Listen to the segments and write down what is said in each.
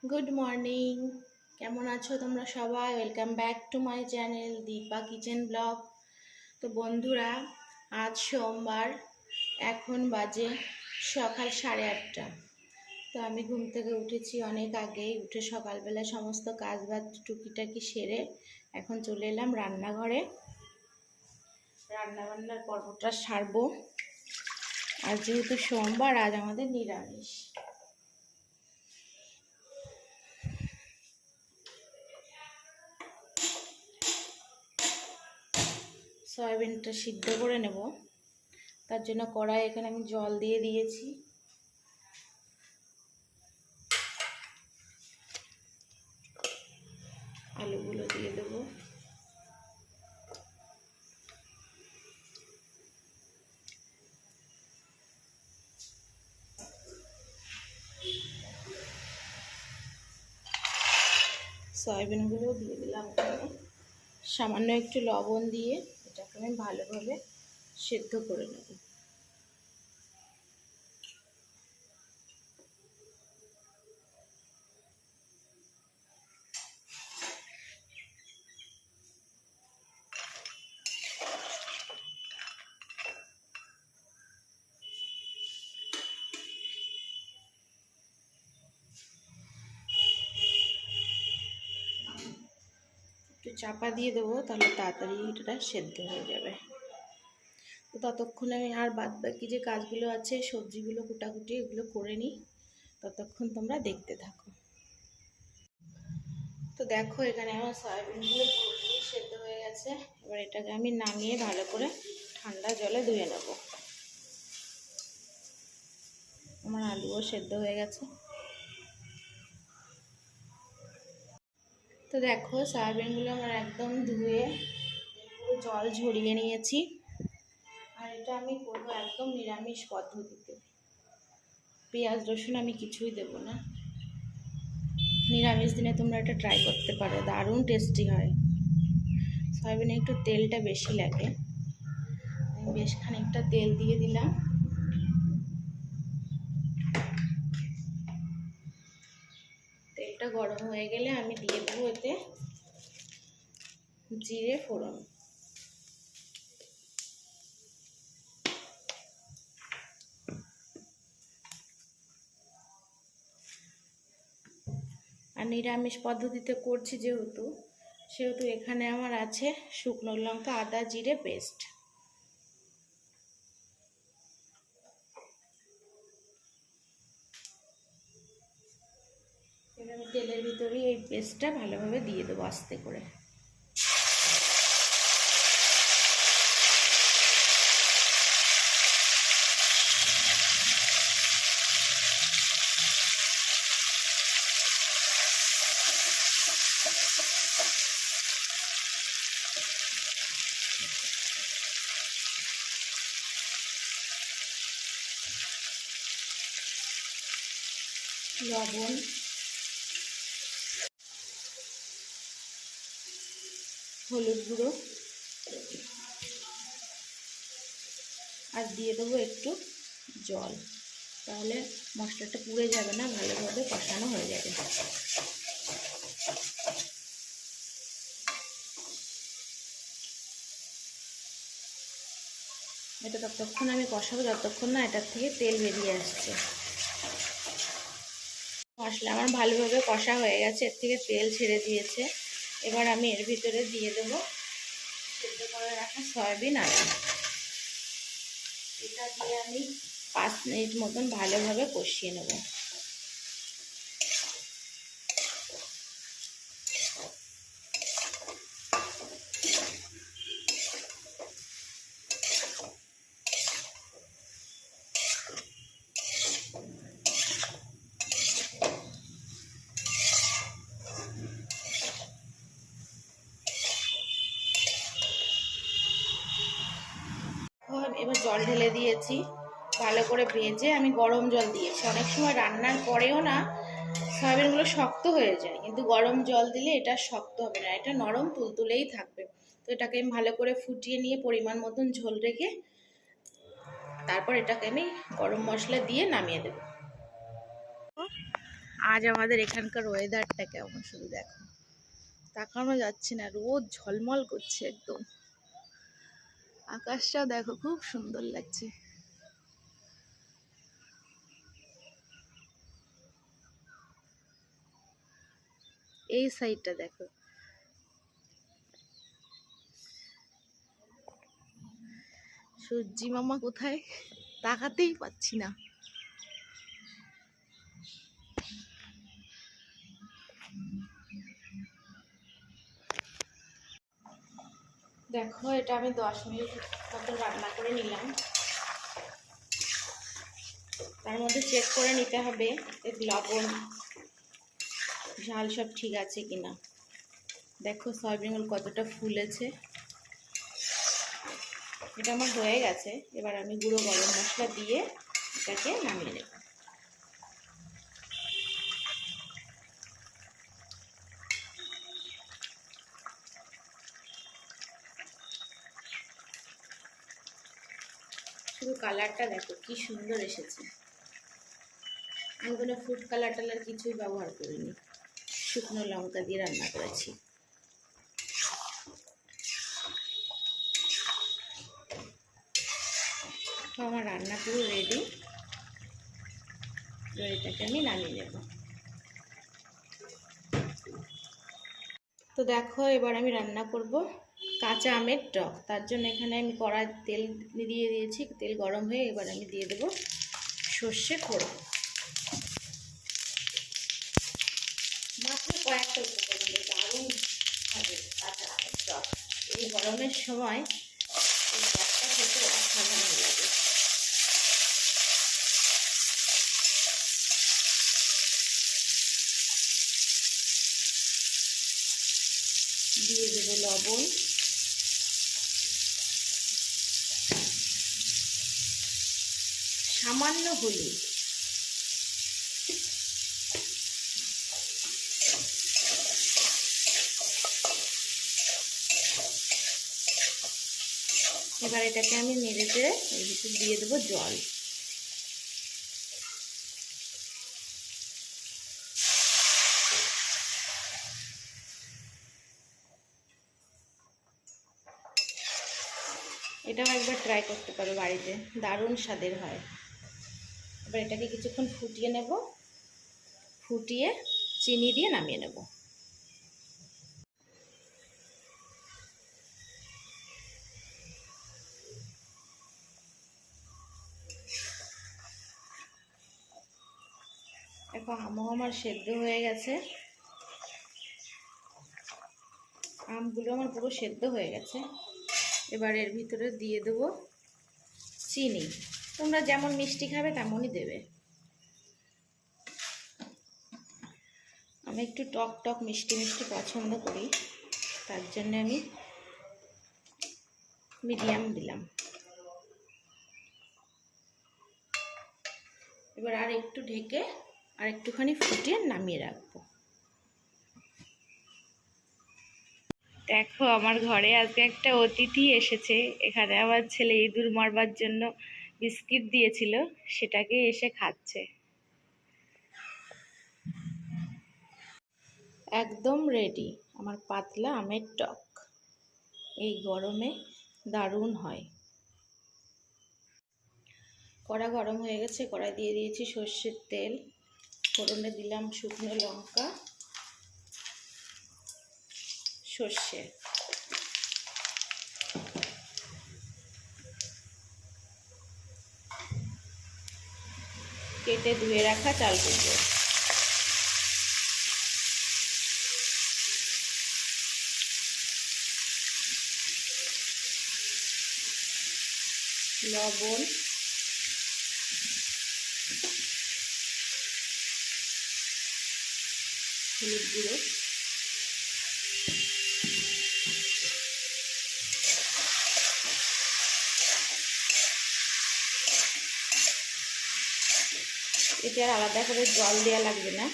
Good morning. কেমন আছো তোমরা সবাই? Welcome back to my channel Dipa kitchen blog. তো বন্ধুরা, আজ সোমবার, এখন বাজে সকাল 8:30। তো আমি ঘুম থেকে উঠেছি অনেক আগেই, উঠে সকালবেলা সমস্ত কাজ বাজ টুকিটাকি সেরে এখন চলে এলাম রান্নাঘরে। রান্নাবান্নার পর্বটা সারবো। আর যেহেতু সোমবার, আজ আমাদের নিরামিষ। সয়াবিনটা সিদ্ধ করে নেব, তার জন্য কড়াই এখানে আমি জল দিয়ে দিয়েছি। আলুগুলো দিয়ে দেবো। সয়াবিনগুলো দিয়ে দিলাম এখানে। সামান্য একটু লবণ দিয়ে এটাকে আমি ভালোভাবে সেদ্ধ করে নেব। একটু চাপা দিয়ে দেবো, তাহলে তাড়াতাড়ি এটা সেদ্ধ হয়ে যাবে। তো ততক্ষণ আমি আর বাদ বাকি যে কাজগুলো আছে, সবজিগুলো কুটাকুটি, এগুলো করে নিই। ততক্ষণ তোমরা দেখতে থাকো। তো দেখো, এখানে আমার সয়াবিনগুলো পুরোপুরি সেদ্ধ হয়ে গেছে। এবার এটাকে আমি নামিয়ে ভালো করে ঠান্ডা জলে ধুয়ে নেব। আমার আলুও সেদ্ধ হয়ে গেছে। তো দেখো, সয়াবিনগুলো আমার একদম ধুয়ে পুরো জল ঝরিয়ে নিয়েছি। আর এটা আমি করবো একদম নিরামিষ পদ্ধতিতে। পেঁয়াজ রসুন আমি কিছুই দেব না। নিরামিষ দিনে তোমরা এটা ট্রাই করতে পারো, দারুণ টেস্টি হয়। সয়াবিনে একটু তেলটা বেশি লাগে। আমি বেশ খানিকটা তেল দিয়ে দিলাম। তেলটা গরম হয়ে গেলে আমি দিয়ে দেবো এতে জিরে ফোড়ন। আর নিরামিষ পদ্ধতিতে করছি সেহেতু এখানে আমার আছে শুকনো লঙ্কা, আদা, জিরে পেস্ট। এবার আমি তেলের ভিতরেই এই পেস্টটা ভালোভাবে দিয়ে দেবো আস্তে করে। লবণ, হলুদ গুঁড়ো, আর দিয়ে দেবো একটু জল। তাহলে মশলাটা পুড়ে যাবে না, ভালোভাবে কষানো হয়ে যাবে। এটা ততক্ষণ আমি কষাবো যতক্ষণ না এটার থেকে তেল বেরিয়ে আসছে। মশলা আমার ভালোভাবে কষা হয়ে গেছে, এর থেকে তেল ছেড়ে দিয়েছে। এবার আমি এর ভিতরে দিয়ে দেবো সেদ্ধ করে রাখা সয়াবিন আলু। এটা দিয়ে আমি 5 মিনিট মতন ভালোভাবে কষিয়ে নেব। এবার জল ঢেলে দিয়েছি, ভালো করে ভেজে আমি গরম জল দিয়েছি। অনেক সময় রান্নার পরেও না সয়াবিনগুলো শক্ত হয়ে যায়, কিন্তু গরম জল দিলে এটা শক্ত হবে না, এটা নরম তুলতুলেই থাকবে। তো এটাকে আমি ভালো করে ফুটিয়ে নিয়ে পরিমাণ মতন ঝোল রেখে তারপর এটাকে আমি গরম মশলা দিয়ে নামিয়ে দেব। আজ আমাদের এখানকার ওয়েদারটা কেমন শুধু দেখো, তাকানো যাচ্ছে না, রোদ ঝলমল করছে একদম। আকাশটাও দেখো খুব সুন্দর লাগছে। এই সাইডটা দেখো, সূর্যি মামা কোথায় তাকাতেই পাচ্ছি না। দেখো এটা আমি 10 মিনিট মতো রান্না করে নিলাম। তার মধ্যে চেক করে নিতে হবে লবণ ঝাল সব ঠিক আছে কিনা। দেখো সয়াবিন ওল কতটা ফুলেছে। এটা আমার হয়ে গেছে। এবার আমি গুঁড়ো গরম মশলা দিয়ে এটাকে নামিয়ে নেব। শুধু কালারটা দেখো কি সুন্দর এসেছে। আমি কোনো ফুড কালার টালার কিছুই ব্যবহার করিনি, শুকনো লঙ্কা দিয়ে রান্না করেছি। তো আমার রান্না পুরো রেডি। এবার এটাকে আমি নামিয়ে নেব। তো দেখো এবার আমি রান্না করব কাঁচা আমের টক। তার জন্য এখানে আমি কড়াই তেল দিয়ে দিয়েছি। তেল গরম হয়ে এবার আমি দিয়ে দেবো সর্ষে ফোড়ন। মাত্র কয়েকটা উপকরণ, দারুণ হবে কাঁচা আমের টক। এই গরমের সময় এই টকটা খেতে অসাধারণ লাগে। দিয়ে দেবো লবণ, সামান্য হলুদ, এবার এটাকে আমি নেড়ে চেড়ে এর ভিতর দিয়ে দেবো জল। এটাও একবার ট্রাই করতে পারো বাড়িতে, দারুণ স্বাদের হয়। এবার এটাকে কিছুক্ষণ ফুটিয়ে নেব, ফুটিয়ে চিনি দিয়ে নামিয়ে নেব। দেখো আমও আমার সেদ্ধ হয়ে গেছে, আমগুলো আমার পুরো সেদ্ধ হয়ে গেছে। এবার এর ভিতরে দিয়ে দেবো চিনি। তোমরা যেমন মিষ্টি খাবে তেমনই দেবে। আমি একটু টক টক মিষ্টি মিষ্টি পছন্দ করি, তার জন্য আমি মিডিয়াম দিলাম। এবার আর একটু ঢেকে আর একটুখানি ফুটিয়ে নামিয়ে রাখবো। দেখো আমার ঘরে আজকে একটা অতিথি এসেছে। এখানে আমার ছেলে ইঁদুর মারবার জন্য বিস্কিট দিয়েছিল, সেটাকে এসে খাচ্ছে। একদম রেডি আমার পাতলা আমের টক। এই গরমে দারুণ হয়। কড়া গরম হয়ে গেছে, কড়াই দিয়ে দিয়েছি সর্ষের তেল, ফোড়নে দিলাম শুকনো লঙ্কা, সর্ষে, কেটে ধুয়ে রাখা চাল কুমড়ো, লবণ, হলুদ গুঁড়ো, এতে আর আলাদা করে জল দেওয়া লাগবে না,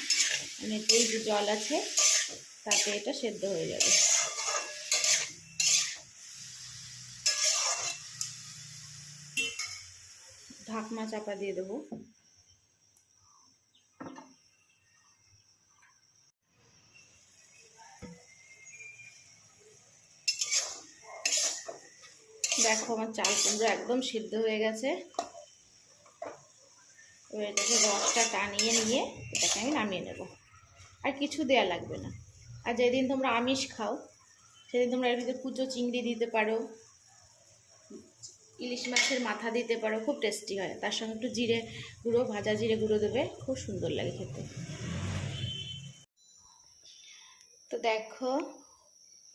মানে এই যে জল আছে তাতে এটা সেদ্ধ হয়ে যাবে। ঢাকনা চাপা দিয়ে দেবো। দেখো আমার চাল কুমড়ো একদম সিদ্ধ হয়ে গেছে। এবার এটাকে রসটা টানিয়ে নিয়ে এটাকে আমি নামিয়ে নেব। আর কিছু দেয়া লাগবে না। আর যেদিন তোমরা আমিষ খাও সেদিন তোমরা এর ভিতরে কুচো চিংড়ি দিতে পারো, ইলিশ মাছের মাথা দিতে পারো, খুব টেস্টি হয়। তার সঙ্গে একটু জিরে গুঁড়ো, ভাজা জিরে গুঁড়ো দেবে, খুব সুন্দর লাগে খেতে। তো দেখো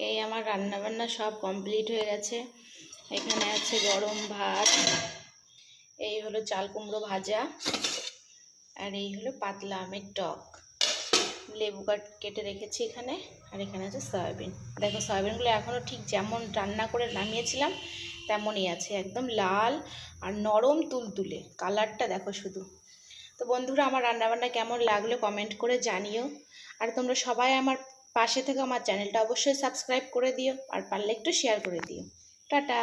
এই আমার রান্নাবান্না সব কমপ্লিট হয়ে গেছে। এখানে আছে গরম ভাত, এই হলো চাল কুমড়ো ভাজা, আর এই হলো পাতলা আমের টক, লেবু কেটে রেখেছি এখানে, আর এখানে আছে সয়াবিন। দেখো সয়াবিনগুলো এখনও ঠিক যেমন রান্না করে নামিয়েছিলাম তেমনই আছে, একদম লাল আর নরম তুলতুলে, কালারটা দেখো শুধু। তো বন্ধুরা আমার রান্নাবান্না কেমন লাগলো কমেন্ট করে জানিও। আর তোমরা সবাই আমার পাশে থেকে আমার চ্যানেলটা অবশ্যই সাবস্ক্রাইব করে দিও, আর পারলে একটু শেয়ার করে দিও। টাটা।